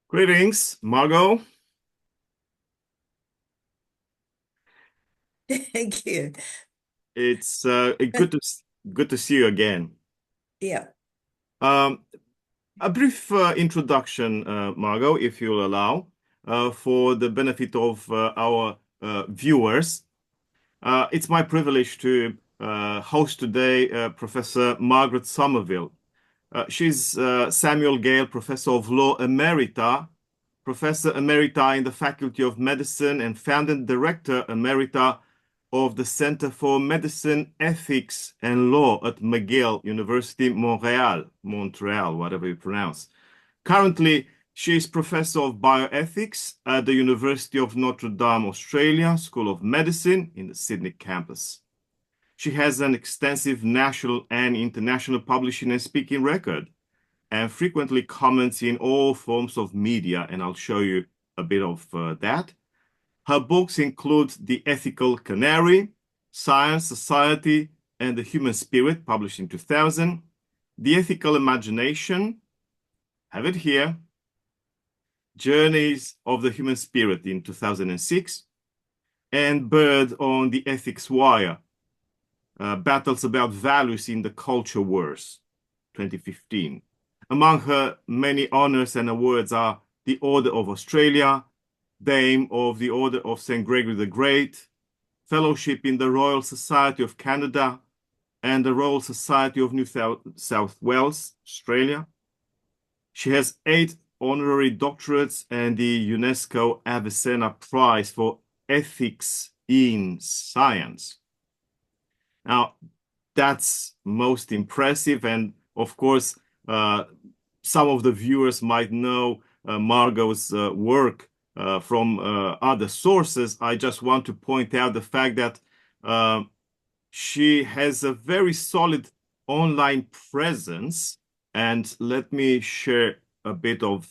Greetings, Margo. Thank you. It's good to see you again. Yeah. Um, a brief introduction, Margo, if you'll allow, for the benefit of our viewers. It's my privilege to host today Professor Margaret Somerville. She's Samuel Gale Professor of Law Emerita, Professor Emerita in the Faculty of Medicine, and founding Director Emerita of the Center for Medicine, Ethics, and Law at McGill University, Montreal, whatever you pronounce. Currently, she is Professor of Bioethics at the University of Notre Dame, Australia, School of Medicine in the Sydney campus. She has an extensive national and international publishing and speaking record and frequently comments in all forms of media, and I'll show you a bit of that. Her books include The Ethical Canary, Science, Society, and the Human Spirit, published in 2000, The Ethical Imagination, have it here, Journeys of the Human Spirit in 2006, and Bird on the Ethics Wire, Battles About Values in the Culture Wars, 2015. Among her many honors and awards are the Order of Australia, Dame of the Order of St. Gregory the Great, Fellowship in the Royal Society of Canada, and the Royal Society of New South Wales, Australia. She has 8 honorary doctorates and the UNESCO Avicenna Prize for Ethics in Science. Now, that's most impressive, and of course, some of the viewers might know Margo's work from other sources. I just want to point out the fact that she has a very solid online presence, and let me share a bit of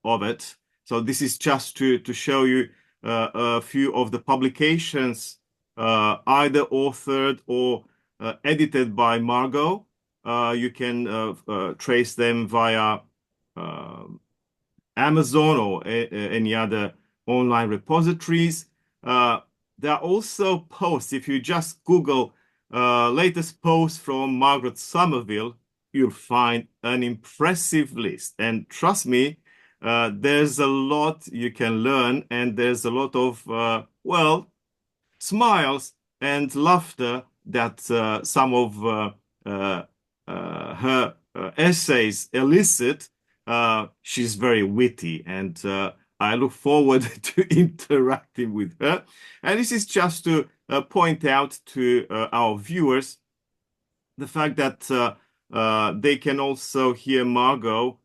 it. So this is just to show you a few of the publications either authored or edited by Margo. You can trace them via Amazon or any other online repositories. There are also posts. If you just Google latest posts from Margaret Somerville, you'll find an impressive list. And trust me, there's a lot you can learn, and there's a lot of, well, smiles and laughter that some of her essays elicit. She's very witty, and I look forward to interacting with her. And this is just to point out to our viewers the fact that they can also hear Margo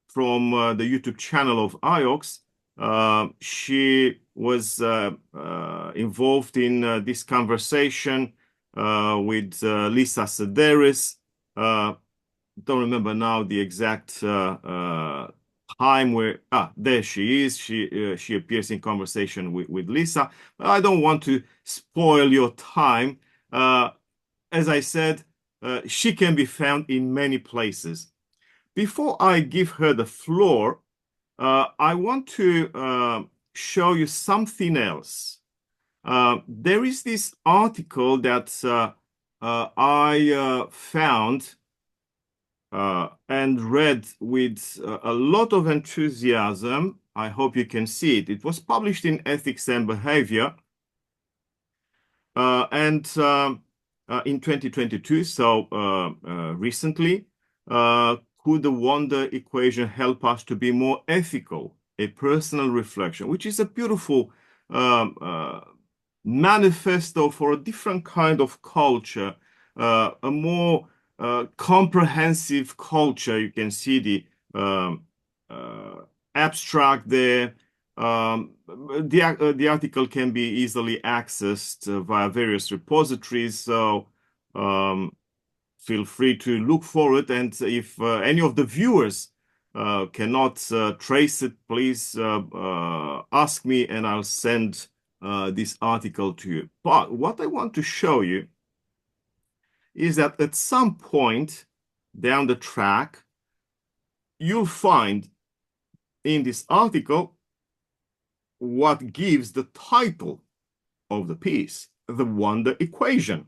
from the YouTube channel of AIOCS. She was involved in this conversation with Lisa Sedaris. Don't remember now the exact time where there she is. She appears in conversation with Lisa. But I don't want to spoil your time. As I said, she can be found in many places. Before I give her the floor, I want to show you something else. There is this article that I found and read with a lot of enthusiasm. I hope you can see it. It was published in Ethics and Behavior and in 2022, so recently. Could the wonder equation help us to be more ethical? A personal reflection, which is a beautiful manifesto for a different kind of culture, a more comprehensive culture. You can see the abstract there. The article can be easily accessed via various repositories, so feel free to look for it. And if any of the viewers cannot trace it, please ask me and I'll send this article to you. But what I want to show you is that at some point down the track, you'll find in this article what gives the title of the piece, the wonder equation.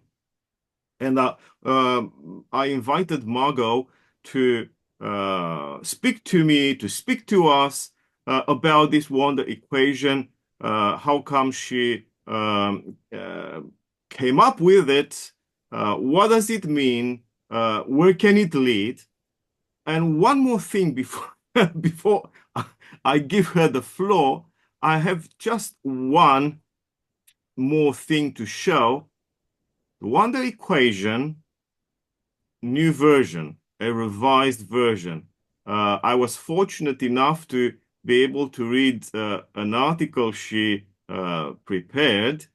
And I invited Margo to speak to me, to speak to us about this wonder equation, how come she came up with it, what does it mean, where can it lead? And one more thing before, before I give her the floor, I have just one more thing to show. The wonder equation, new version, a revised version. I was fortunate enough to be able to read an article she prepared.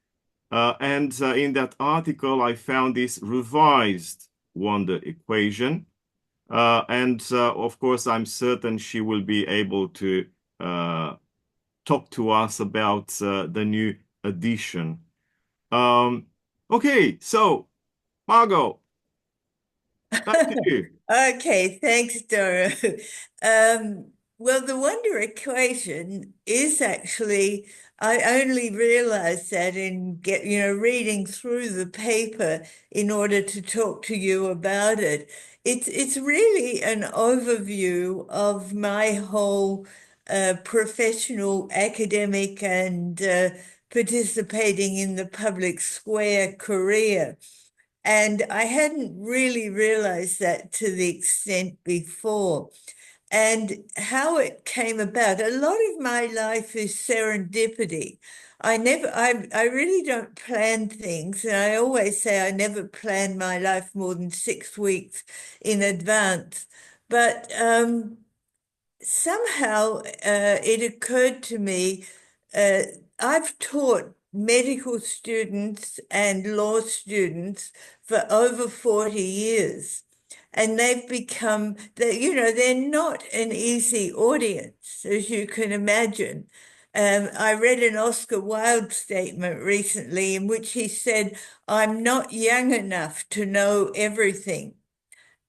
And in that article, I found this revised wonder equation. And of course, I'm certain she will be able to talk to us about the new edition. Okay, so Margo, back to you. Okay, thanks, Doru. Well, the wonder equation is actually, I only realized that in reading through the paper in order to talk to you about it. It's really an overview of my whole professional, academic, and participating in the public square career. And I hadn't really realized that to the extent before. And how it came about, a lot of my life is serendipity. I really don't plan things. And I always say I never plan my life more than 6 weeks in advance. But somehow it occurred to me, uh, I've taught medical students and law students for over 40 years. And they've become, they're not an easy audience, as you can imagine. I read an Oscar Wilde statement recently in which he said, "I'm not young enough to know everything."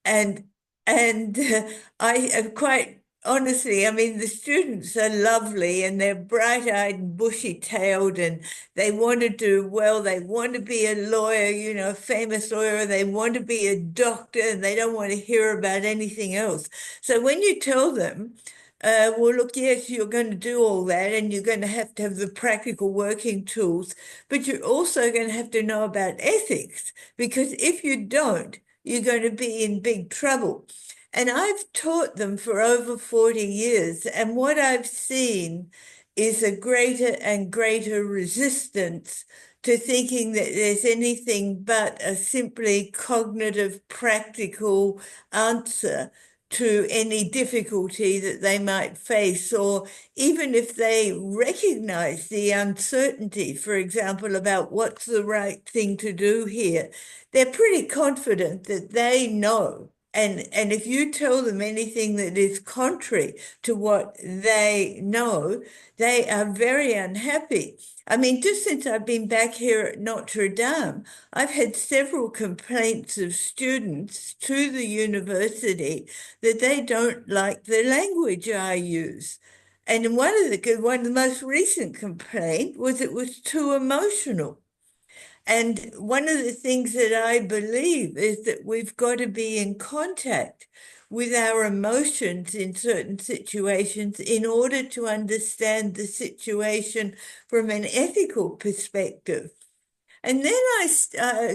And I am quite honestly, I mean, the students are lovely and they're bright-eyed and bushy-tailed and they want to do well. They want to be a lawyer, a famous lawyer. They want to be a doctor and they don't want to hear about anything else. So when you tell them, well, look, yes, you're going to do all that and you're going to have the practical working tools, but you're also going to have to know about ethics because if you don't, you're going to be in big trouble. And I've taught them for over 40 years, and what I've seen is a greater and greater resistance to thinking that there's anything but a simply cognitive, practical answer to any difficulty that they might face, or even if they recognize the uncertainty, for example, about what's the right thing to do here, they're pretty confident that they know. And if you tell them anything that is contrary to what they know, they are very unhappy. I mean, just since I've been back here at Notre Dame, I've had several complaints of students to the university that they don't like the language I use. And one of the most recent complaint was it was too emotional. And one of the things that I believe is that we've got to be in contact with our emotions in certain situations in order to understand the situation from an ethical perspective. And then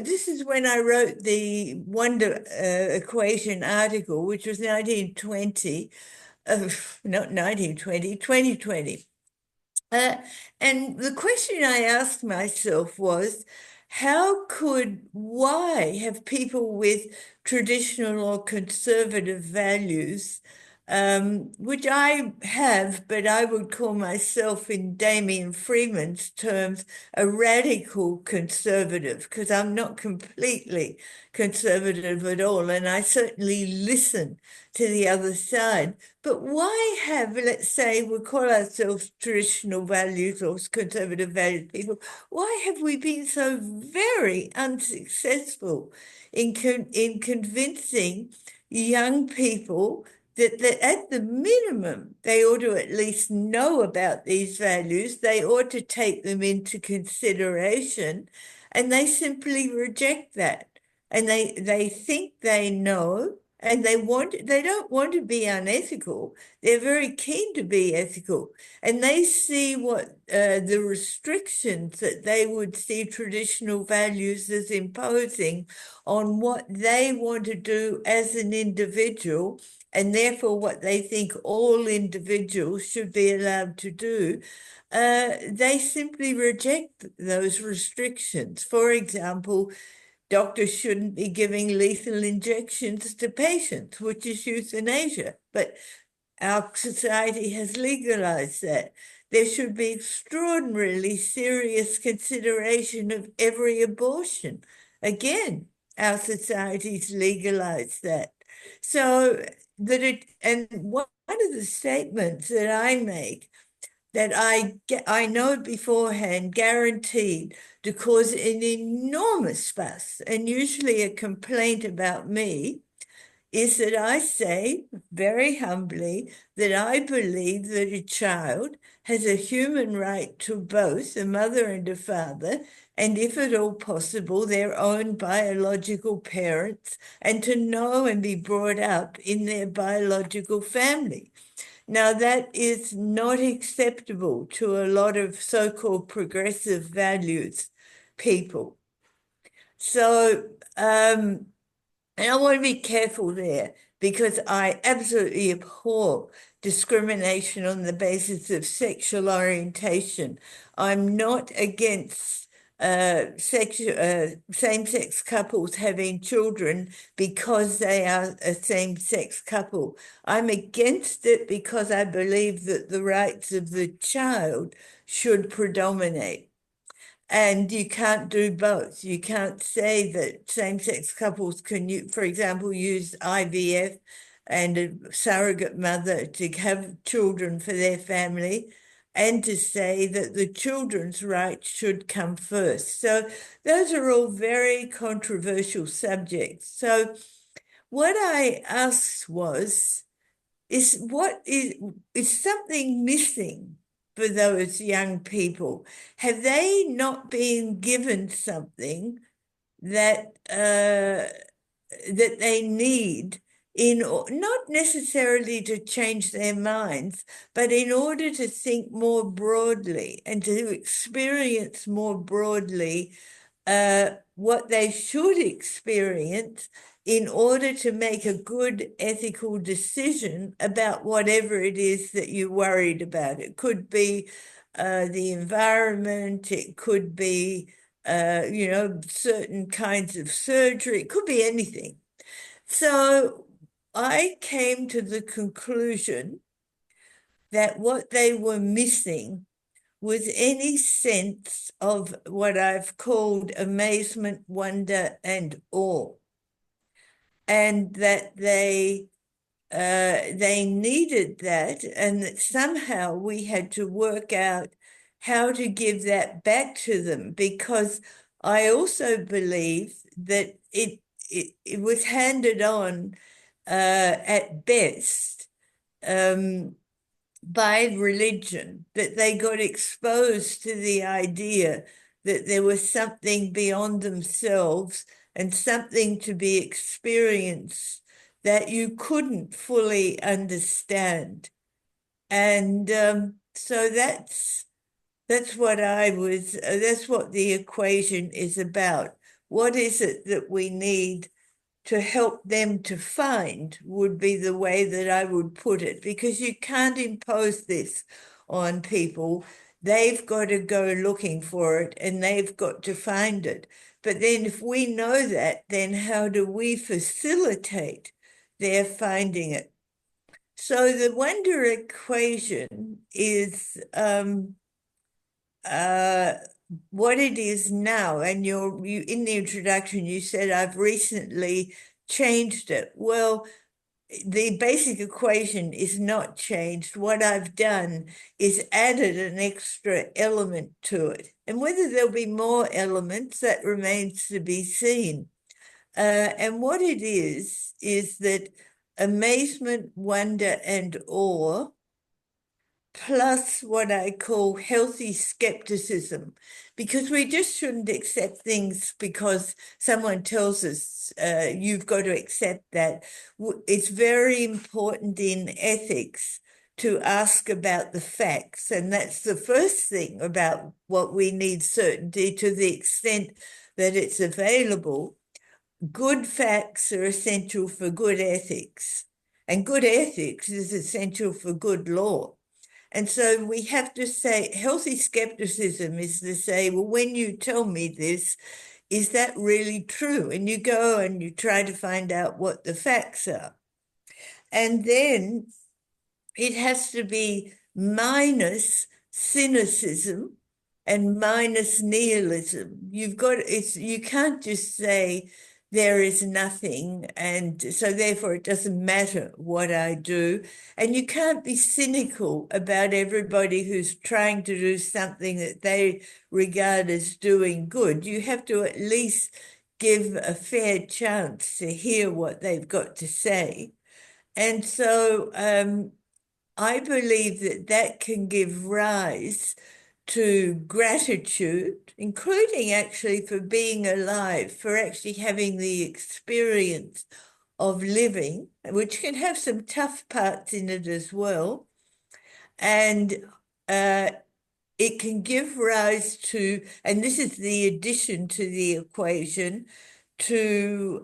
this is when I wrote the Wonder Equation article, which was 1920, not 1920, 2020. Uh, and the question I asked myself was, why have people with traditional or conservative values, which I have, but I would call myself, in Damien Freeman's terms, a radical conservative, because I'm not completely conservative at all, and I certainly listen to the other side. But why have, let's say, we call ourselves traditional values or conservative values people, why have we been so very unsuccessful in convincing young people that at the minimum, they ought to at least know about these values. They ought to take them into consideration, and they simply reject that. And they think they know, and they don't want to be unethical. They're very keen to be ethical, and they see what the restrictions that they would see traditional values as imposing on what they want to do as an individual, and therefore what they think all individuals should be allowed to do. They simply reject those restrictions. For example, doctors shouldn't be giving lethal injections to patients, which is euthanasia, but our society has legalized that. There should be extraordinarily serious consideration of every abortion. Again, our society's legalized that. So and one of the statements that I make that I know beforehand guaranteed to cause an enormous fuss and usually a complaint about me is that I say very humbly that I believe that a child has a human right to both a mother and a father, and if at all possible, their own biological parents, and to know and be brought up in their biological family. Now, that is not acceptable to a lot of so-called progressive values people. So, and I want to be careful there because I absolutely abhor discrimination on the basis of sexual orientation. I'm not against same-sex couples having children because they are a same-sex couple. I'm against it because I believe that the rights of the child should predominate. And you can't do both. You can't say that same-sex couples can, for example, use IVF and a surrogate mother to have children for their family, and to say that the children's rights should come first. So those are all very controversial subjects. So what I asked is something missing for those young people? Have they not been given something that that they need not necessarily to change their minds, but in order to think more broadly and to experience more broadly what they should experience in order to make a good ethical decision about whatever it is that you're worried about. It could be the environment, it could be, certain kinds of surgery, it could be anything. So I came to the conclusion that what they were missing was any sense of what I've called amazement, wonder, and awe. And that they needed that, and that somehow we had to work out how to give that back to them, because I also believe that it was handed on at best by religion, that they got exposed to the idea that there was something beyond themselves and something to be experienced that you couldn't fully understand. And so that's what that's what the equation is about. What is it that we need to help them to find, would be the way that I would put it, because you can't impose this on people. They've got to go looking for it and they've got to find it. But then if we know that, then how do we facilitate their finding it? So the wonder equation is what it is now. And you in the introduction, you said I've recently changed it. Well, the basic equation is not changed. What I've done is added an extra element to it. And whether there'll be more elements, that remains to be seen. And what it is that amazement, wonder, and awe, plus what I call healthy skepticism, because we just shouldn't accept things because someone tells us you've got to accept that. It's very important in ethics to ask about the facts, and that's the first thing about what we need certainty to the extent that it's available. Good facts are essential for good ethics, and good ethics is essential for good law. And so we have to say healthy skepticism is to say, well, when you tell me this, is that really true? And you go and you try to find out what the facts are. And then it has to be minus cynicism and minus nihilism. You can't just say there is nothing, and so therefore it doesn't matter what I do. And you can't be cynical about everybody who's trying to do something that they regard as doing good. You have to at least give a fair chance to hear what they've got to say. And so I believe that that can give rise to gratitude, including actually for being alive, for actually having the experience of living, which can have some tough parts in it as well. And uh, it can give rise to, and this is the addition to the equation, to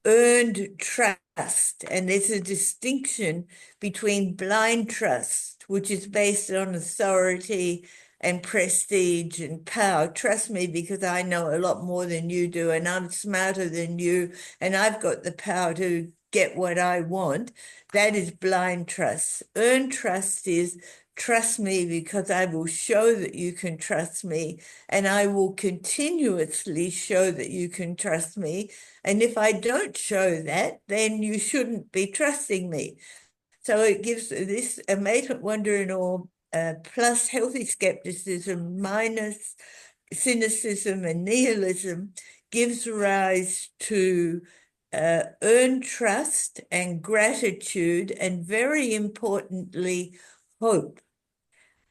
earned trust. And there's a distinction between blind trust, which is based on authority and prestige and power. Trust me, because I know a lot more than you do, and I'm smarter than you, and I've got the power to get what I want. That is blind trust. Earned trust is trust me because I will show that you can trust me, and I will continuously show that you can trust me. And if I don't show that, then you shouldn't be trusting me. So it gives this amazement, wonder, and awe, plus healthy skepticism, minus cynicism and nihilism, gives rise to earned trust and gratitude, and very importantly, hope.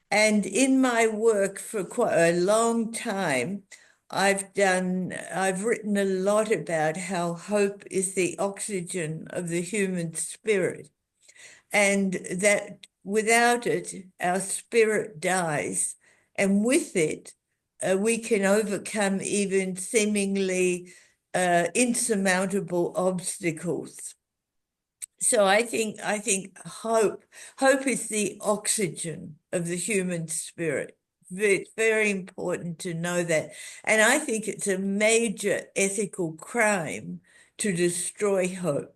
And in my work for quite a long time, I've written a lot about how hope is the oxygen of the human spirit, and that without it, our spirit dies. And with it, we can overcome even seemingly insurmountable obstacles. So I think hope is the oxygen of the human spirit. It's very important to know that. And I think it's a major ethical crime to destroy hope.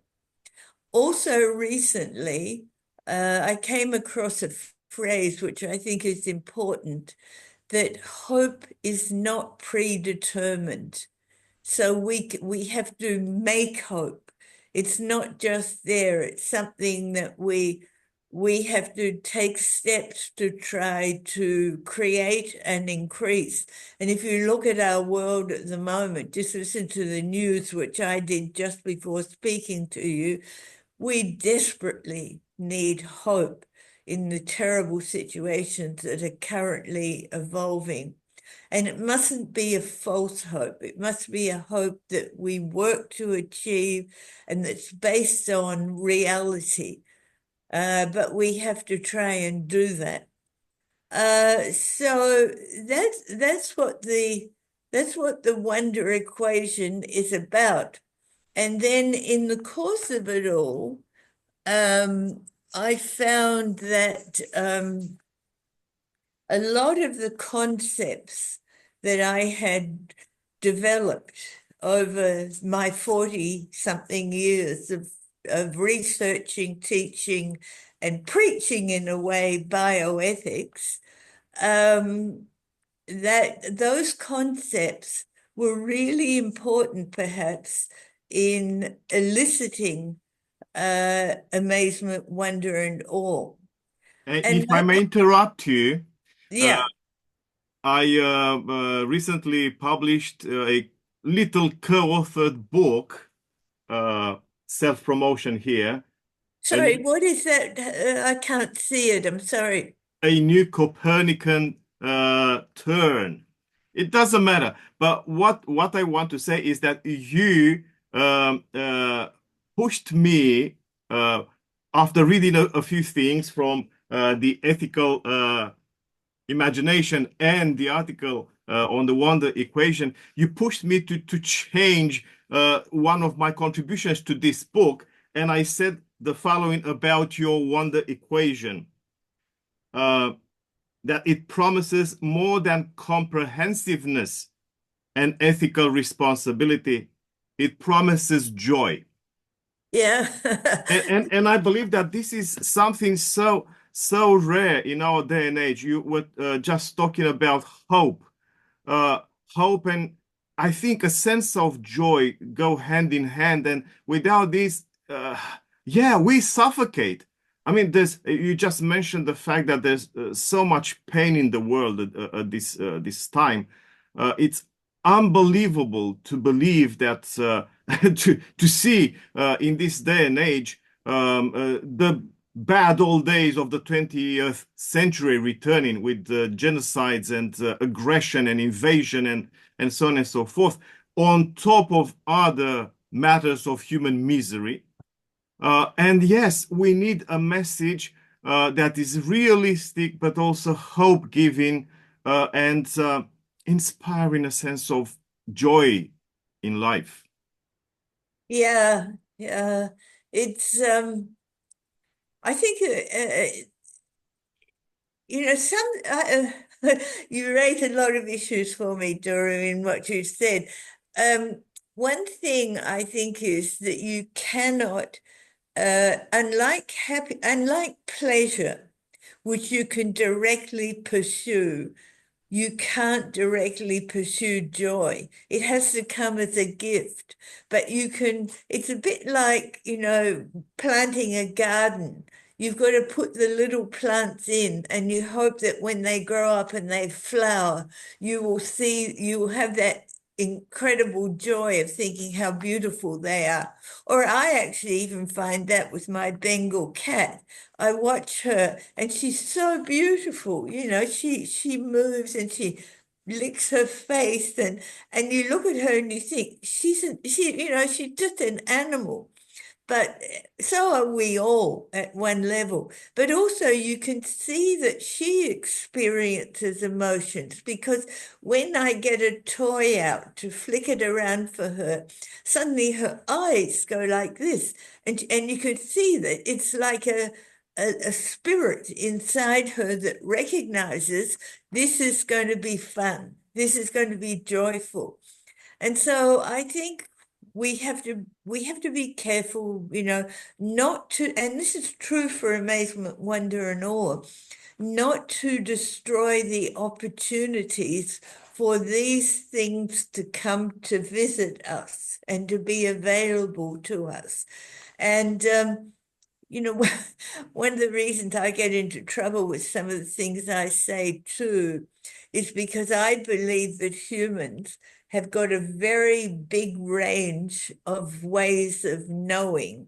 Also, recently, I came across a phrase which I think is important, that hope is not predetermined. So we have to make hope. It's not just there. It's something that we have to take steps to try to create and increase. And if you look at our world at the moment, just listen to the news, which I did just before speaking to you, we desperately need hope in the terrible situations that are currently evolving. And it mustn't be a false hope. It must be a hope that we work to achieve and that's based on reality. But we have to try and do that. So that's what the wonder equation is about. And then in the course of it all, I found that a lot of the concepts that I had developed over my 40-something years of researching, teaching, and preaching, in a way, bioethics, that those concepts were really important, perhaps, in eliciting amazement, wonder, and awe. If And I may interrupt you, uh, yeah, I recently published a little co-authored book self-promotion here. Sorry, what is that? I can't see it. I'm sorry. A new Copernican turn. It doesn't matter. But what I want to say is that you pushed me after reading a few things from the ethical imagination and the article on the wonder equation. You pushed me to change one of my contributions to this book, and I said the following about your wonder equation. That it promises more than comprehensiveness and ethical responsibility. It promises joy. Yeah. And I believe that this is something so rare in our day and age. You were just talking about hope. Uh, Hope and I think a sense of joy go hand in hand. And without this, yeah, we suffocate. I mean, you just mentioned the fact that there's so much pain in the world at this time. It's unbelievable to believe that to see in this day and age the bad old days of the 20th century returning with genocides and aggression and invasion and so on and so forth, on top of other matters of human misery. And yes, we need a message that is realistic, but also hope-giving and inspiring a sense of joy in life. Yeah, yeah. It's I think you raise a lot of issues for me, Doru, in what you said. Um, One thing I think is that you cannot, unlike pleasure, which you can directly pursue, you can't directly pursue joy. It has to come as a gift. But it's a bit like, planting a garden. You've got to put the little plants in, and you hope that when they grow up and they flower, you will have that incredible joy of thinking how beautiful they are. Or I actually even find that with my Bengal cat. I watch her and she's so beautiful. She moves and she licks her face and you look at her and you think she's just an animal. But so are we all at one level. But also, you can see that she experiences emotions because when I get a toy out to flick it around for her, suddenly her eyes go like this. And you can see that it's like a spirit inside her that recognizes this is going to be fun. This is going to be joyful. And so I think we have to be careful, not to, and this is true for amazement, wonder, and awe, not to destroy the opportunities for these things to come to visit us and to be available to us. And you know, one of the reasons I get into trouble with some of the things I say too is because I believe that humans have got a very big range of ways of knowing.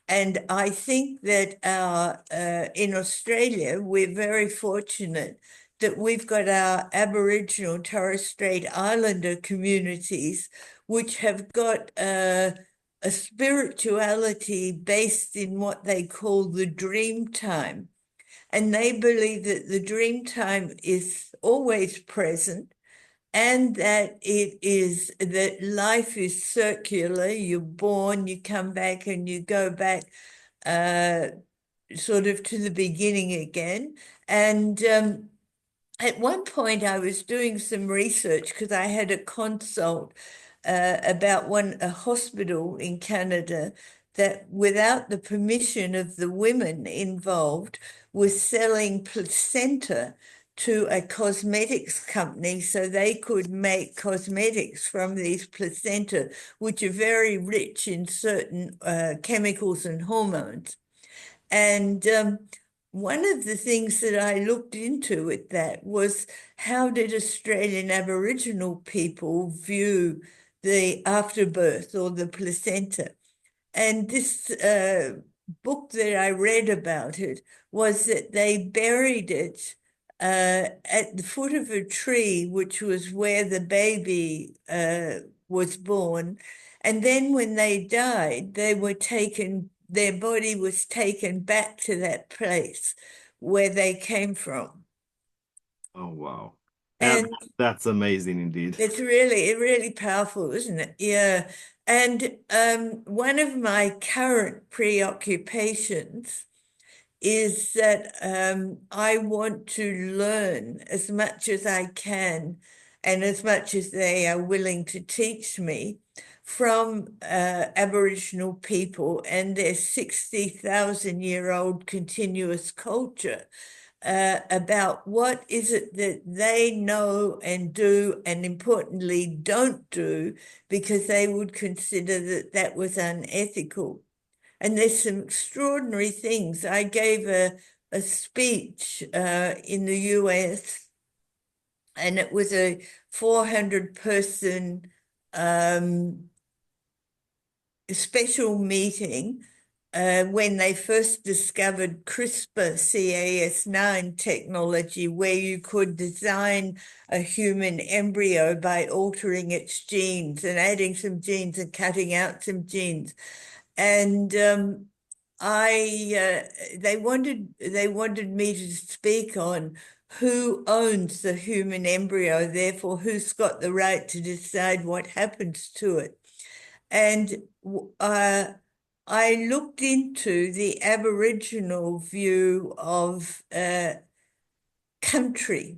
And I think that in Australia, we're very fortunate that we've got our Aboriginal Torres Strait Islander communities, which have got a spirituality based in what they call the dream time. And they believe that the dream time is always present and that life is circular. You're born, you come back, and you go back uh, sort of to the beginning again. And at one point, I was doing some research because I had a consult about a hospital in Canada that, without the permission of the women involved, was selling placenta to a cosmetics company so they could make cosmetics from these placenta, which are very rich in certain chemicals and hormones. And one of the things that I looked into with that was how did Australian Aboriginal people view the afterbirth or the placenta? And this book that I read about it was that they buried it at the foot of a tree, which was where the baby was born. And then when they died, their body was taken back to that place where they came from. Oh, wow. And And that's amazing indeed. it's really powerful, isn't it? Yeah. And one of my current preoccupations is that I want to learn as much as I can and as much as they are willing to teach me from Aboriginal people and their 60,000-year-old continuous culture about what is it that they know and do, and importantly, don't do, because they would consider that that was unethical. And there's some extraordinary things. I gave a speech in the US, and it was a 400-person special meeting when they first discovered CRISPR Cas9 technology, where you could design a human embryo by altering its genes and adding some genes and cutting out some genes. And they wanted me to speak on who owns the human embryo, therefore who's got the right to decide what happens to it. And I looked into the Aboriginal view of country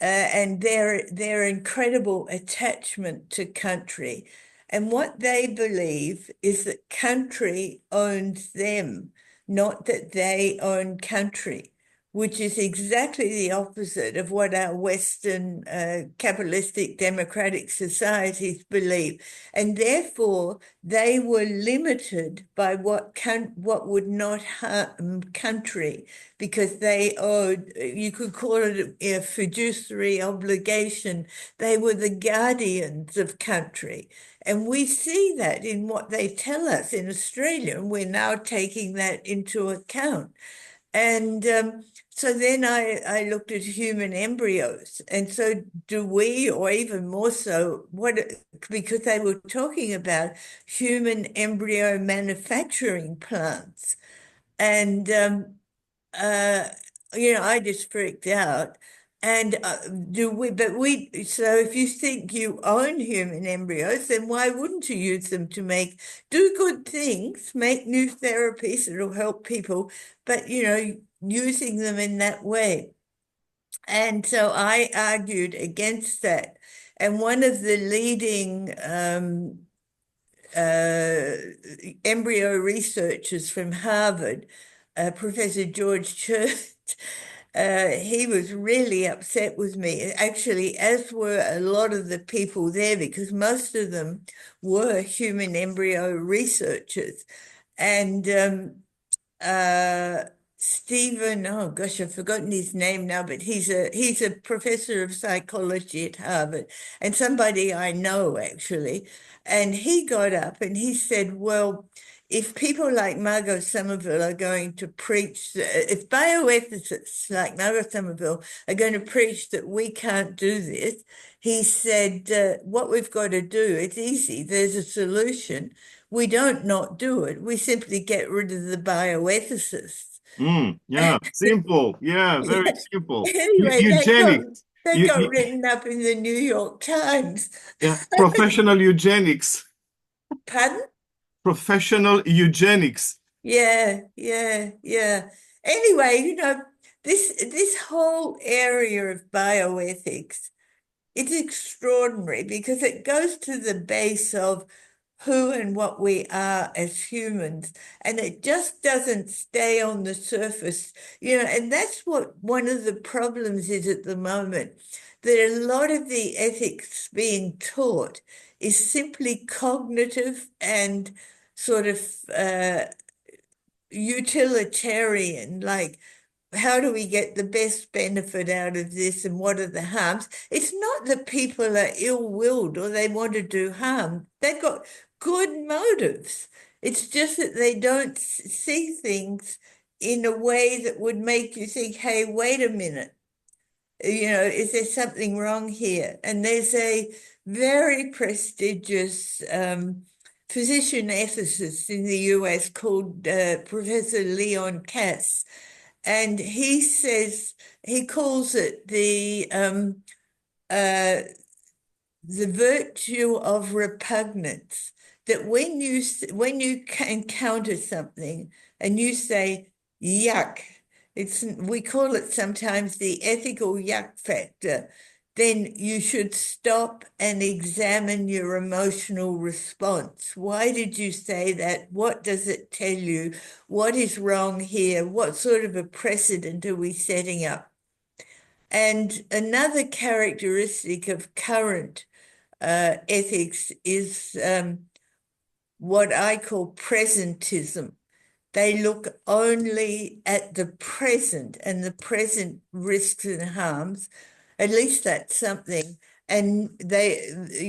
and their incredible attachment to country. And what they believe is that country owns them, not that they own country, which is exactly the opposite of what our Western capitalistic democratic societies believe. And therefore, they were limited by what would not harm country, because they owed, you could call it a fiduciary obligation. They were the guardians of country. And we see that in what they tell us in Australia, and we're now taking that into account. And so then I looked at human embryos. And so do we, or even more so, because they were talking about human embryo manufacturing plants. And uh, I just freaked out. And so if you think you own human embryos, then why wouldn't you use them to do good things, make new therapies that'll help people, but, using them in that way. And so I argued against that. And one of the leading uh, embryo researchers from Harvard, Professor George Church, he was really upset with me, actually, as were a lot of the people there, because most of them were human embryo researchers. And uh, Stephen, oh gosh, I've forgotten his name now, but he's a professor of psychology at Harvard, and somebody I know actually. And he got up and he said, well, if people like Margo Somerville are going to preach, if bioethicists like Margo Somerville are going to preach that we can't do this, he said, what we've got to do, it's easy, there's a solution. We don't not do it. We simply get rid of the bioethicists. Yeah, simple. Yeah, very Yeah. simple. Anyway, Eugenics. they You, got you, written up in the New York Times. yeah, professional eugenics. Pardon? Professional eugenics. Yeah. Anyway, this whole area of bioethics, it's extraordinary because it goes to the base of who and what we are as humans. And it just doesn't stay on the surface, and that's what one of the problems is at the moment, that a lot of the ethics being taught is simply cognitive and sort of utilitarian, like how do we get the best benefit out of this and what are the harms? It's not that people are ill-willed or they want to do harm. They've got good motives. It's just that they don't see things in a way that would make you think, hey, wait a minute, is there something wrong here? And there's a very prestigious physician ethicist in the US called Professor Leon Kass. And he calls it uh, the virtue of repugnance, that when you encounter something and you say yuck, we call it sometimes the ethical yuck factor, then you should stop and examine your emotional response. Why did you say that? What does it tell you? What is wrong here? What sort of a precedent are we setting up? And another characteristic of current ethics is what I call presentism. They look only at the present and the present risks and harms. At least that's something. And they,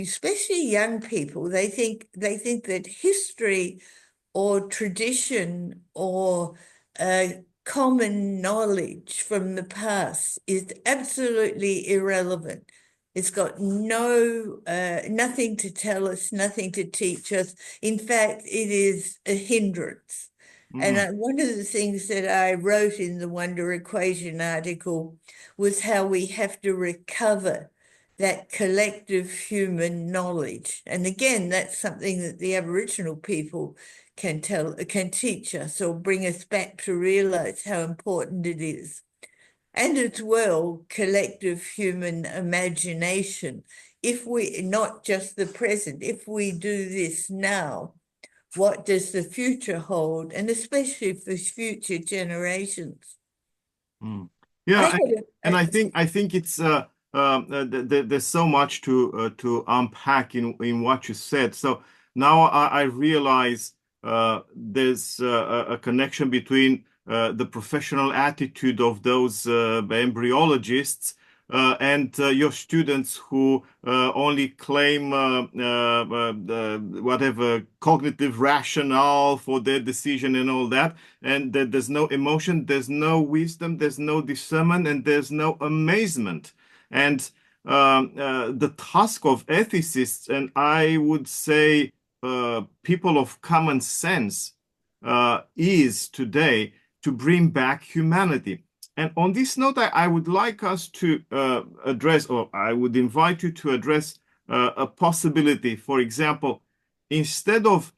especially young people, they think that history or tradition or common knowledge from the past is absolutely irrelevant. It's got nothing to tell us, nothing to teach us. In fact, it is a hindrance. And Mm, one of the things that I wrote in the Wonder Equation article was how we have to recover that collective human knowledge. And again, that's something that the Aboriginal people can teach us or bring us back to realize how important it is. And as well, collective human imagination. If we, not just the present, if we do this now, what does the future hold? And especially for future generations. mm. I Yeah, had and I think it's there's so much to unpack in what you said. So now I realize there's a connection between the professional attitude of those embryologists and your students who only claim whatever cognitive rationale for their decision and all that, and there's no emotion, there's no wisdom, there's no discernment, and there's no amazement. And the task of ethicists, and I would say people of common sense, is today to bring back humanity. And on this note, I would like us to address, or I would invite you to address a possibility. For example, instead of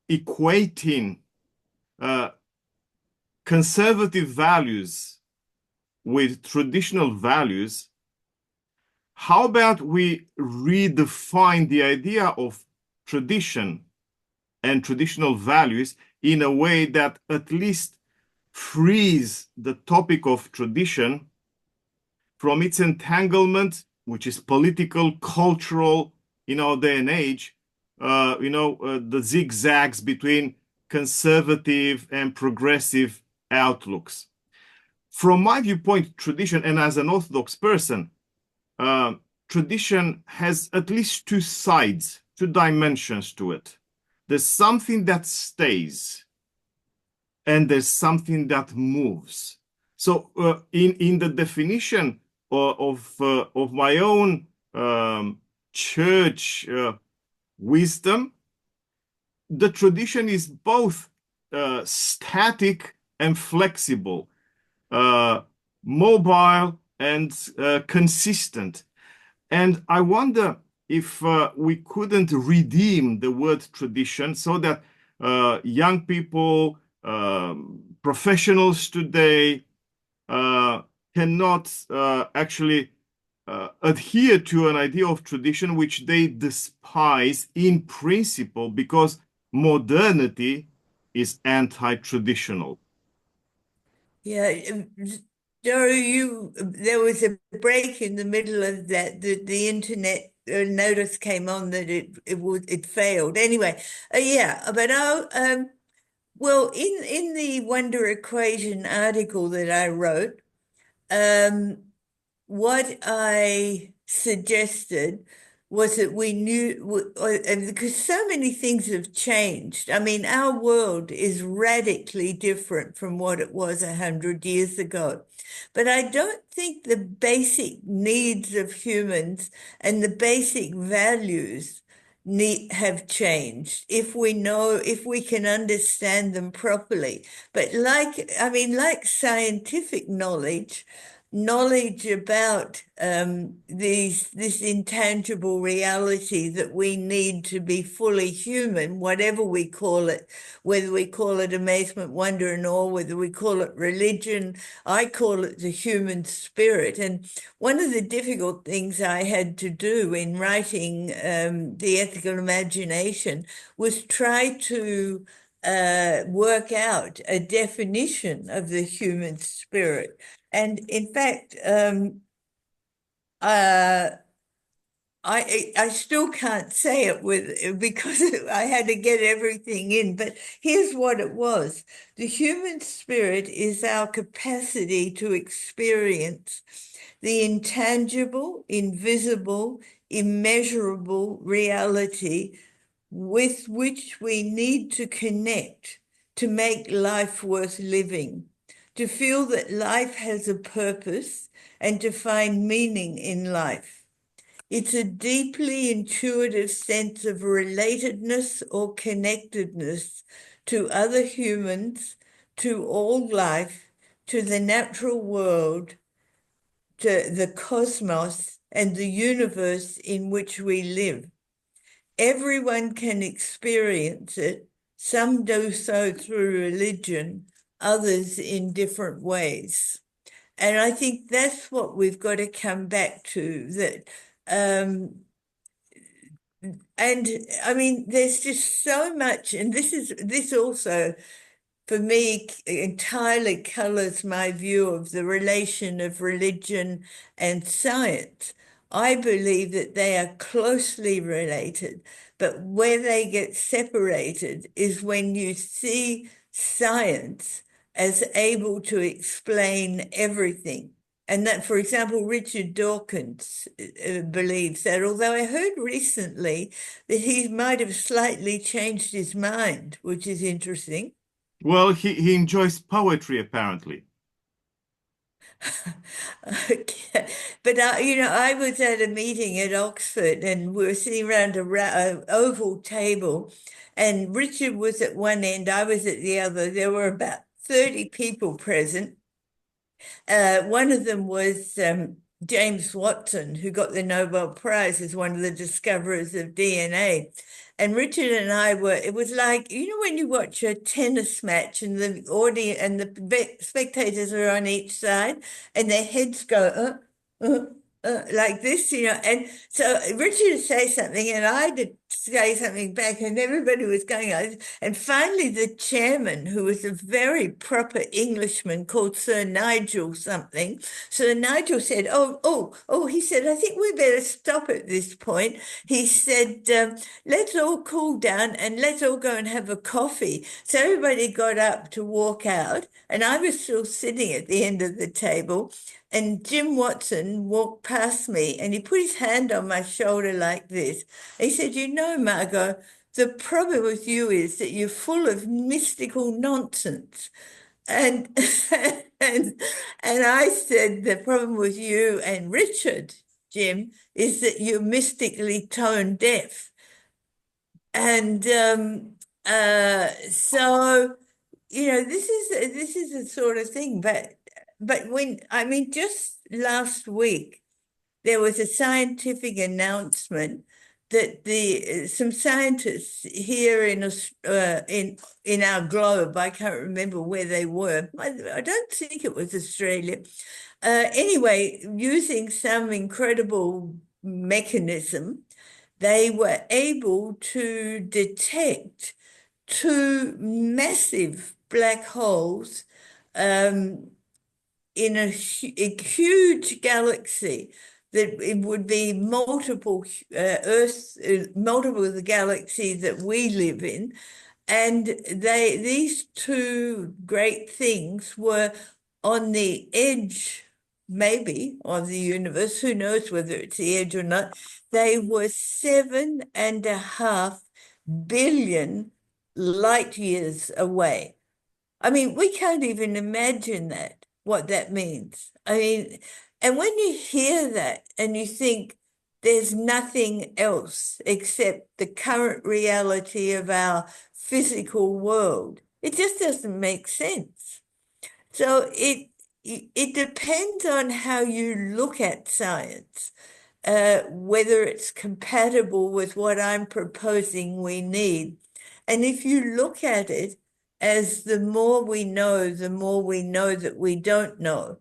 equating uh, conservative values with traditional values, how about we redefine the idea of tradition and traditional values in a way that at least frees the topic of tradition from its entanglement, which is political, cultural in our day and age, the zigzags between conservative and progressive outlooks. From my viewpoint, tradition, and as an Orthodox person, uh, tradition has at least two sides, two dimensions to it. There's something that stays, and there's something that moves. So, in the definition of my own church wisdom, the tradition is both static and flexible, mobile and consistent. And I wonder if we couldn't redeem the word tradition so that young people, professionals today, cannot actually adhere to an idea of tradition which they despise in principle because modernity is anti-traditional. Yeah, Doru, there was a break in the middle of that. The internet notice came on that it failed. Anyway, yeah, but well, in the Wonder Equation article that I wrote, um, what I suggested was that we knew, and because so many things have changed. I mean, our world is radically different from what it was 100 years ago. But I don't think the basic needs of humans and the basic values have changed if we can understand them properly. But I mean, like scientific knowledge about this intangible reality that we need to be fully human, whatever we call it, whether we call it amazement, wonder, and awe, whether we call it religion. I call it the human spirit. And one of the difficult things I had to do in writing The Ethical Imagination was try to work out a definition of the human spirit. And in fact, uh, I still can't say it because I had to get everything in. But here's what it was: the human spirit is our capacity to experience the intangible, invisible, immeasurable reality with which we need to connect to make life worth living, to feel that life has a purpose and to find meaning in life. It's a deeply intuitive sense of relatedness or connectedness to other humans, to all life, to the natural world, to the cosmos and the universe in which we live. Everyone can experience it. Some do so through religion, others in different ways. And I think that's what we've got to come back to, that and I mean, there's just so much, and this also for me entirely colors my view of the relation of religion and science. I believe that they are closely related, but where they get separated is when you see science as able to explain everything. And that, for example, Richard Dawkins believes that, although I heard recently that he might have slightly changed his mind, which is interesting. Well, he enjoys poetry, apparently. Okay. But I was at a meeting at Oxford and we were sitting around a oval table, and Richard was at one end, I was at the other. There were about 30 people present. One of them was James Watson, who got the Nobel Prize as one of the discoverers of DNA. And Richard and I it was like, when you watch a tennis match and the audience and the spectators are on each side and their heads go, like this, and so Richard would say something and I did say something back and everybody was going on. And finally, the chairman, who was a very proper Englishman called Sir Nigel something, Sir Nigel said, he said, I think we better stop at this point. He said, let's all cool down and let's all go and have a coffee. So everybody got up to walk out and I was still sitting at the end of the table. And Jim Watson walked past me and he put his hand on my shoulder like this. He said, Margo, the problem with you is that you're full of mystical nonsense. And and I said, the problem with you and Richard, Jim, is that you're mystically tone deaf. And so, this is the sort of thing. But just last week there was a scientific announcement that some scientists here in our globe, I can't remember where they were. I don't think it was Australia. Anyway, using some incredible mechanism, they were able to detect two massive black holes in a huge galaxy that it would be multiple multiple of the galaxies that we live in. And these two great things were on the edge maybe, of the universe, who knows whether it's the edge or not, they were 7.5 billion light years away. I mean, we can't even imagine that, what that means. I mean, and when you hear that and you think there's nothing else except the current reality of our physical world, it just doesn't make sense. So it depends on how you look at science, whether it's compatible with what I'm proposing we need. And if you look at it as the more we know, the more we know that we don't know.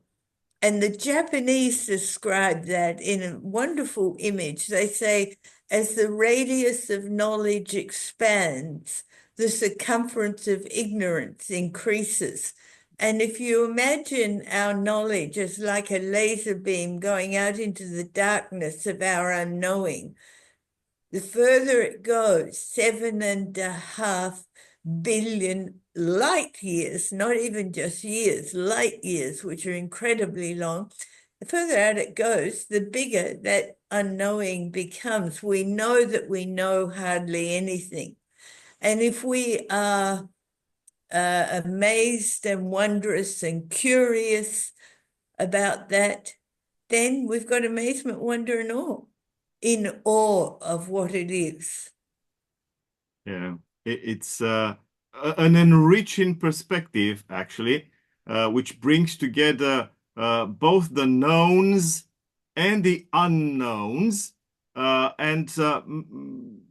And the Japanese describe that in a wonderful image. They say, as the radius of knowledge expands, the circumference of ignorance increases. And if you imagine our knowledge as like a laser beam going out into the darkness of our unknowing, the further it goes, 7.5 billion light years, not even just years, light years, which are incredibly long. The further out it goes, the bigger that unknowing becomes. We know that we know hardly anything. And if we are amazed and wondrous and curious about that, then we've got amazement, wonder, and awe, in awe of what it is. Yeah, it's an enriching perspective, actually, which brings together both the knowns and the unknowns, and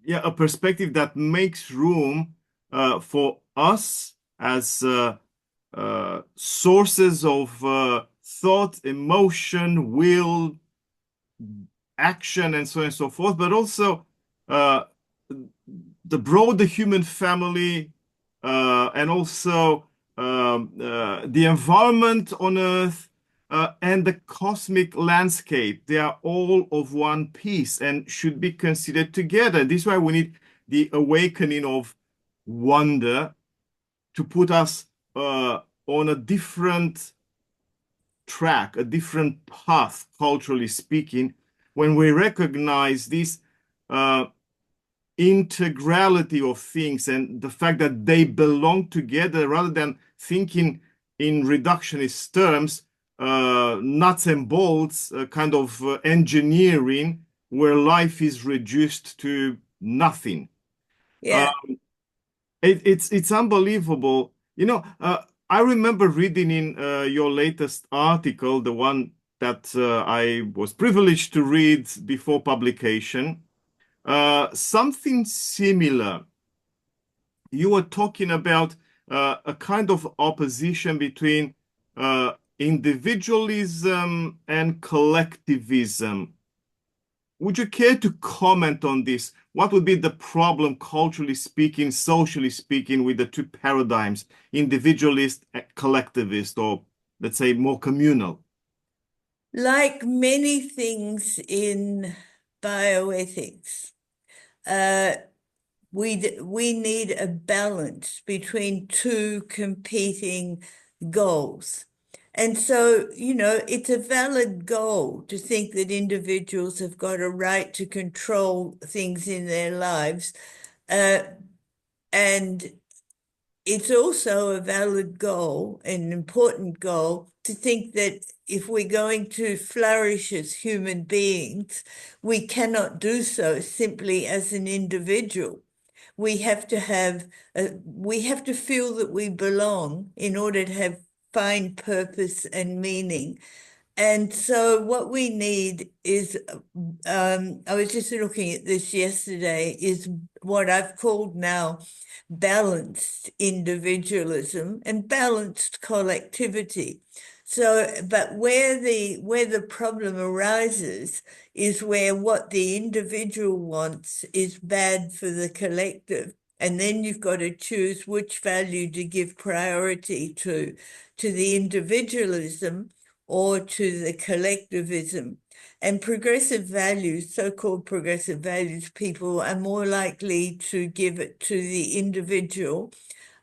yeah, a perspective that makes room for us as sources of thought, emotion, will, action, and so on and so forth, but also uh, the broader human family, and also the environment on Earth, and the cosmic landscape. They are all of one piece and should be considered together. This is why we need the awakening of wonder to put us on a different track, a different path, culturally speaking, when we recognize this integrality of things and the fact that they belong together, rather than thinking in reductionist terms, nuts and bolts, kind of engineering where life is reduced to nothing. Yeah. It's unbelievable. I remember reading in your latest article, the one that I was privileged to read before publication, something similar. You were talking about a kind of opposition between individualism and collectivism. Would you care to comment on this? What would be the problem, culturally speaking, socially speaking, with the two paradigms, individualist, collectivist, or let's say more communal? Like many things in bioethics, uh, we need a balance between two competing goals. And so, it's a valid goal to think that individuals have got a right to control things in their lives. Uh, and it's also a valid goal, an important goal, to think that if we're going to flourish as human beings, we cannot do so simply as an individual. We have to we have to feel that we belong in order to find purpose and meaning. And so what we need is, I was just looking at this yesterday, is what I've called now balanced individualism and balanced collectivity. So, but where the problem arises is where what the individual wants is bad for the collective. And then you've got to choose which value to give priority to the individualism or to the collectivism. And progressive values, so-called progressive values, people are more likely to give it to the individual.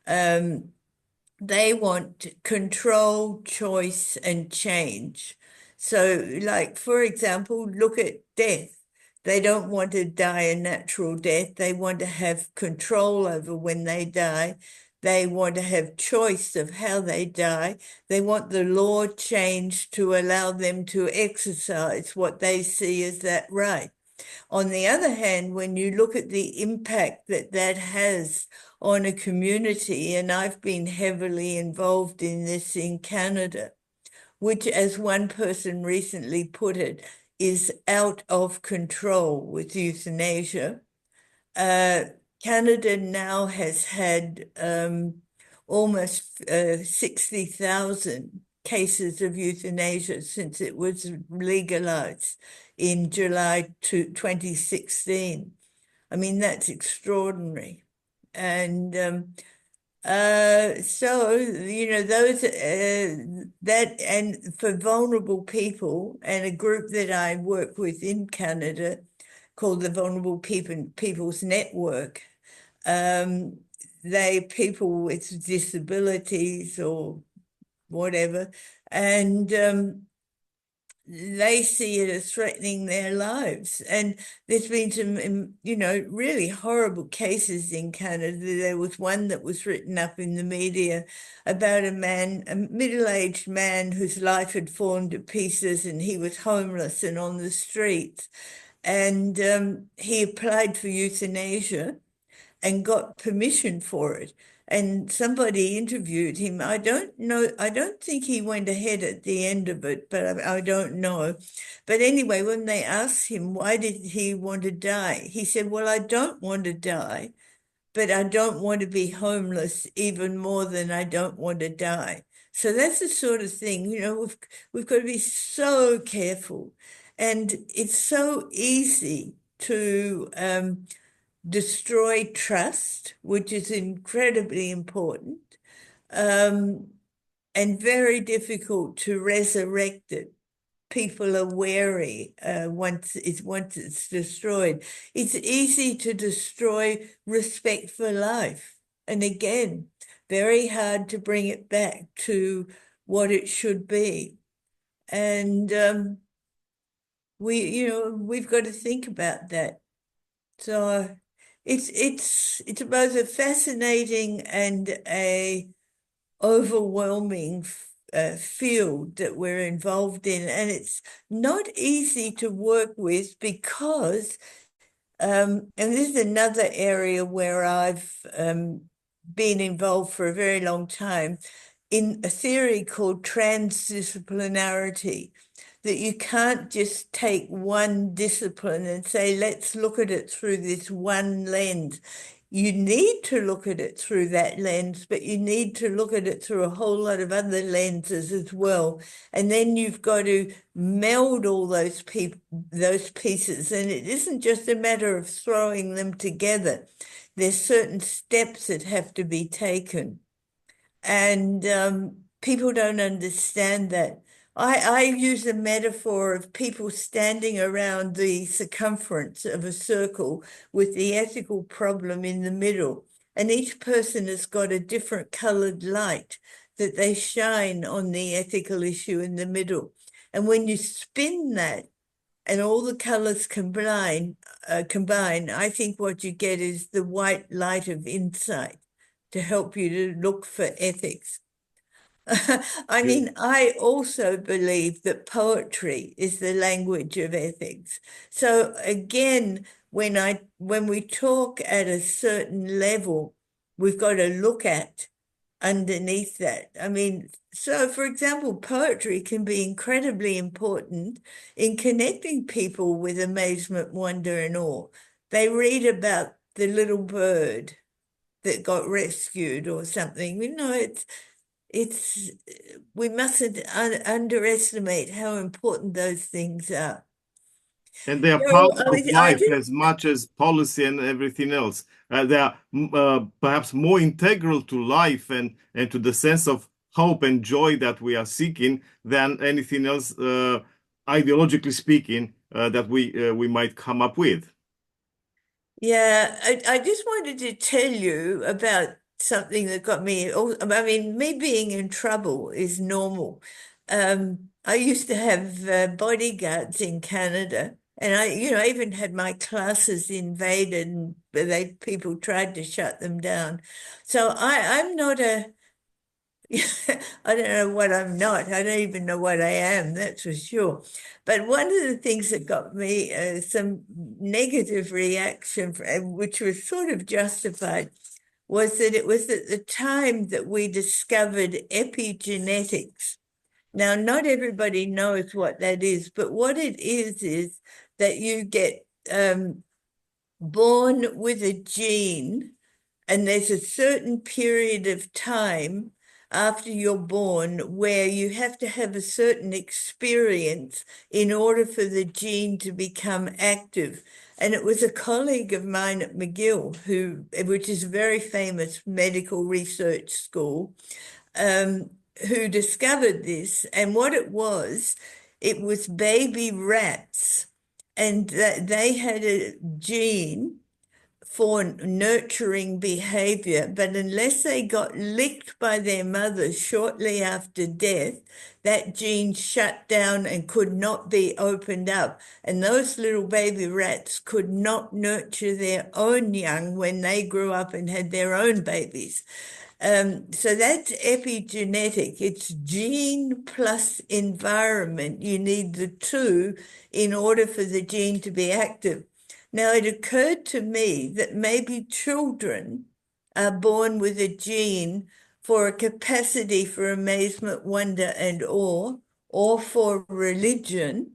They want control, choice, and change. So, like, for example, look at death. They don't want to die a natural death. They want to have control over when they die. They want to have choice of how they die. They want the law changed to allow them to exercise what they see as that right. On the other hand, when you look at the impact that that has on a community, and I've been heavily involved in this in Canada, which, as one person recently put it, is out of control with euthanasia. Uh, Canada now has had almost 60,000 cases of euthanasia since it was legalized in July 2016. I mean, that's extraordinary. And so, those that and for vulnerable people and a group that I work with in Canada called the Vulnerable People's Network, um, they people with disabilities or whatever, and they see it as threatening their lives. And there's been some, really horrible cases in Canada. There was one that was written up in the media about a middle-aged man whose life had fallen to pieces and he was homeless and on the streets. And he applied for euthanasia and got permission for it. And somebody interviewed him. I don't know, I don't think he went ahead at the end of it, but I don't know. But anyway, when they asked him why did he want to die, he said, well, I don't want to die, but I don't want to be homeless even more than I don't want to die. So that's the sort of thing, we've got to be so careful. And it's so easy to destroy trust, which is incredibly important, um, and very difficult to resurrect it. People are wary once it's destroyed. It's easy to destroy respect for life, and again, very hard to bring it back to what it should be. And we've got to think about that. So it's both a fascinating and a overwhelming field that we're involved in, and it's not easy to work with because, and this is another area where I've been involved for a very long time in a theory called transdisciplinarity, that you can't just take one discipline and say, let's look at it through this one lens. You need to look at it through that lens, but you need to look at it through a whole lot of other lenses as well. And then you've got to meld all those pieces. And it isn't just a matter of throwing them together. There's certain steps that have to be taken. And people don't understand that. I use a metaphor of people standing around the circumference of a circle with the ethical problem in the middle. And each person has got a different colored light that they shine on the ethical issue in the middle. And when you spin that and all the colors combine, I think what you get is the white light of insight to help you to look for ethics. I Yeah. mean, I also believe that poetry is the language of ethics. So again, when we talk at a certain level, we've got to look at underneath that. I mean, so for example, poetry can be incredibly important in connecting people with amazement, wonder, and awe. They read about the little bird that got rescued or something. It's we mustn't underestimate how important those things are. And they are You part know, I of mean, I life just as much as policy and everything else. They are perhaps more integral to life and to the sense of hope and joy that we are seeking than anything else, ideologically speaking, that we might come up with. Yeah, I just wanted to tell you about something that got me. I mean, me being in trouble is normal. I used to have bodyguards in Canada, and I even had my classes invaded, and people tried to shut them down. So I'm not a, I don't know what I'm not. I don't even know what I am, that's for sure. But one of the things that got me some negative reaction, which was sort of justified, was that it was at the time that we discovered epigenetics. Now, not everybody knows what that is, but what it is that you get born with a gene, and there's a certain period of time after you're born where you have to have a certain experience in order for the gene to become active. And it was a colleague of mine at McGill, which is a very famous medical research school, um, who discovered this. And what it was baby rats, and they had a gene for nurturing behavior, but unless they got licked by their mothers shortly after death, that gene shut down and could not be opened up. And those little baby rats could not nurture their own young when they grew up and had their own babies. So that's epigenetic. It's gene plus environment. You need the two in order for the gene to be active. Now, it occurred to me that maybe children are born with a gene for a capacity for amazement, wonder, and awe, or for religion,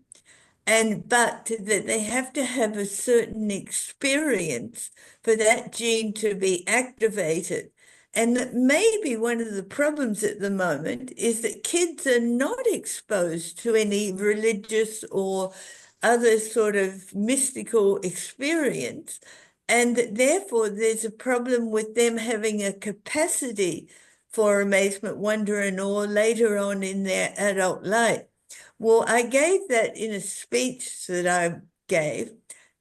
but that they have to have a certain experience for that gene to be activated. And that maybe one of the problems at the moment is that kids are not exposed to any religious or other sort of mystical experience, and that therefore there's a problem with them having a capacity for amazement, wonder, and awe later on in their adult life. Well, I gave that in a speech that I gave,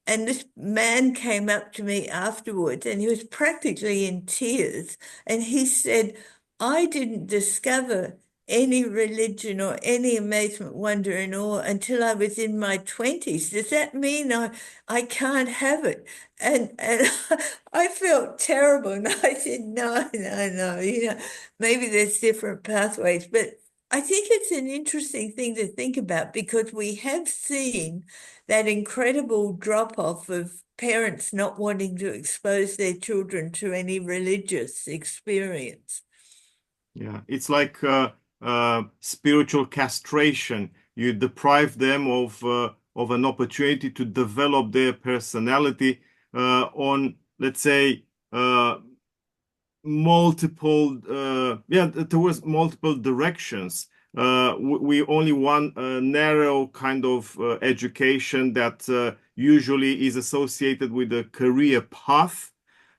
and this man came up to me afterwards, and he was practically in tears. And he said, I didn't discover any religion or any amazement, wonder, and awe until I was in my 20s. Does that mean I can't have it? And I felt terrible. And I said, no, no, no, maybe there's different pathways. But I think it's an interesting thing to think about, because we have seen that incredible drop off of parents not wanting to expose their children to any religious experience. Yeah, it's like spiritual castration. You deprive them of an opportunity to develop their personality on, let's say, multiple towards multiple directions. We only want a narrow kind of education that usually is associated with a career path,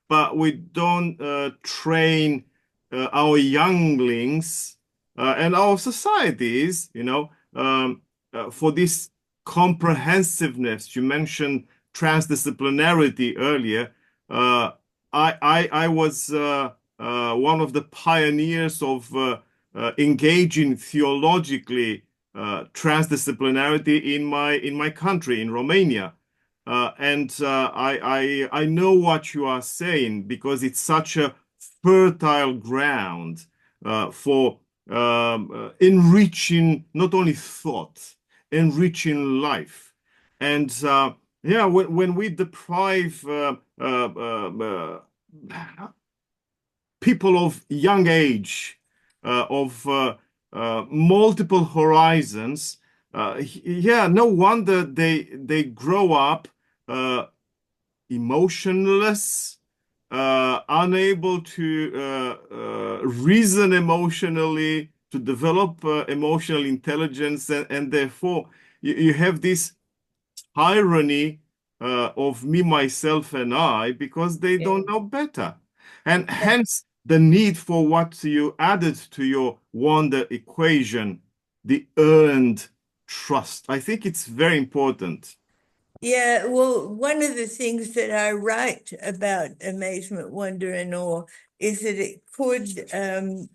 but we don't train our younglings and our societies, for this comprehensiveness. You mentioned transdisciplinarity earlier. I was one of the pioneers of engaging theologically transdisciplinarity in my country, in Romania. I know what you are saying, because it's such a fertile ground for enriching not only thought, enriching life. And yeah, when we deprive people of young age of multiple horizons, yeah, no wonder they grow up emotionless, unable to reason emotionally, to develop emotional intelligence, and therefore you have this tyranny of me, myself, and I, because they Yeah. don't know better. And hence the need for what you added to your wonder equation, the earned trust. I think it's very important. Yeah, well, one of the things that I write about amazement, wonder, and awe is that it could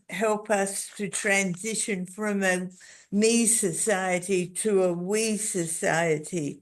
help us to transition from a me society to a we society.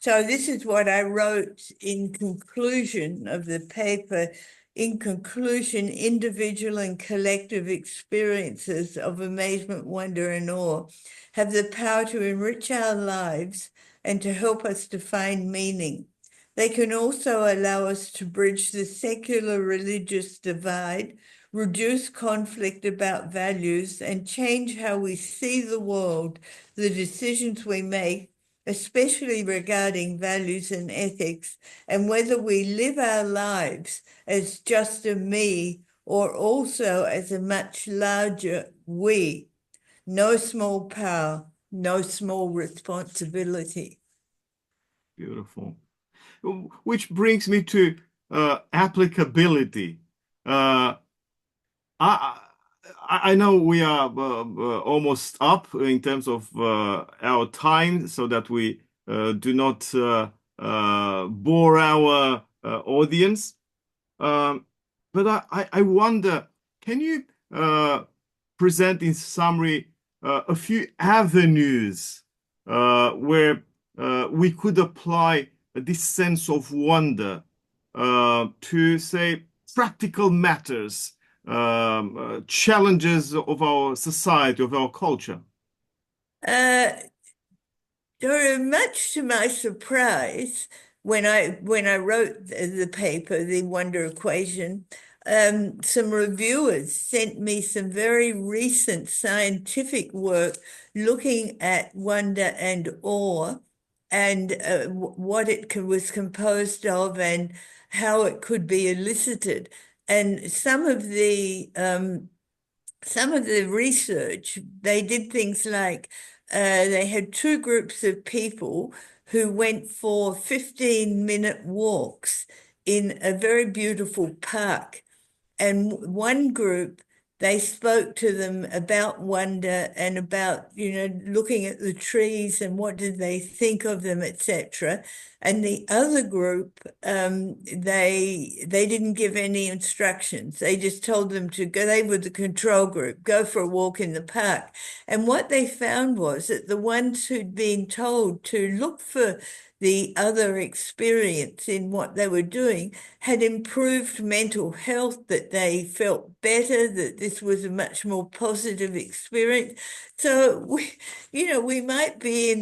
So this is what I wrote in conclusion of the paper. In conclusion, individual and collective experiences of amazement, wonder, and awe have the power to enrich our lives and to help us to find meaning. They can also allow us to bridge the secular religious divide, reduce conflict about values, and change how we see the world, the decisions we make, especially regarding values and ethics, and whether we live our lives as just a me or also as a much larger we. No small power, no small responsibility. Beautiful. Which brings me to applicability. Uh, I I know we are almost up in terms of our time, so that we do not bore our audience. But I wonder, can you present in summary a few avenues where we could apply this sense of wonder to, say, practical matters, challenges of our society, of our culture? Uh, Doru, much to my surprise, when I wrote the paper, The Wonder Equation, some reviewers sent me some very recent scientific work looking at wonder and awe and what it was composed of and how it could be elicited. And some of the research, they did things like they had two groups of people who went for 15-minute walks in a very beautiful park. And one group, they spoke to them about wonder and about, looking at the trees and what did they think of them, etc. And the other group, they didn't give any instructions. They just told them to go. They were the control group, go for a walk in the park. And what they found was that the ones who'd been told to look for the other experience in what they were doing had improved mental health, that they felt better, that this was a much more positive experience. So we might be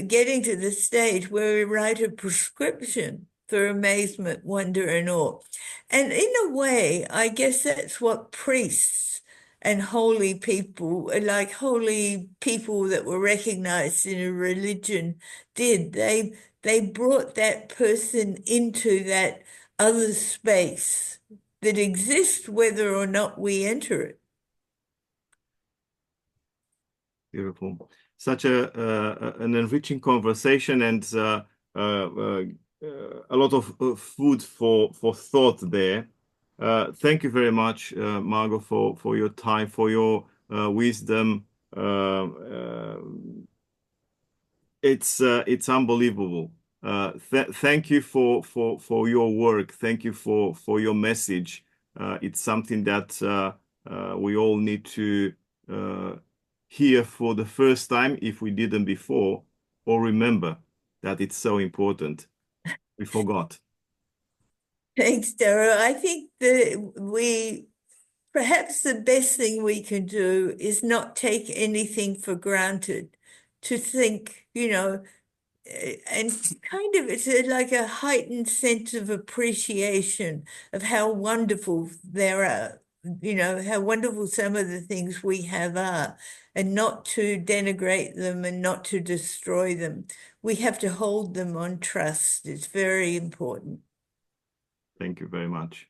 getting to the stage where we write a prescription for amazement, wonder, and awe. And in a way, I guess that's what priests and holy people, like holy people that were recognized in a religion, did. They brought that person into that other space that exists whether or not we enter it. Beautiful. Such an enriching conversation, and a lot of food for thought there. Thank you very much, Margo, for your time, for your wisdom. It's unbelievable. Thank you for your work. Thank you for your message. It's something that we all need to hear for the first time, if we didn't before, or remember that it's so important. We forgot. Thanks, Doru. I think that perhaps the best thing we can do is not take anything for granted, to think, and kind of it's like a heightened sense of appreciation of how wonderful there are, how wonderful some of the things we have are, and not to denigrate them and not to destroy them. We have to hold them on trust. It's very important. Thank you very much.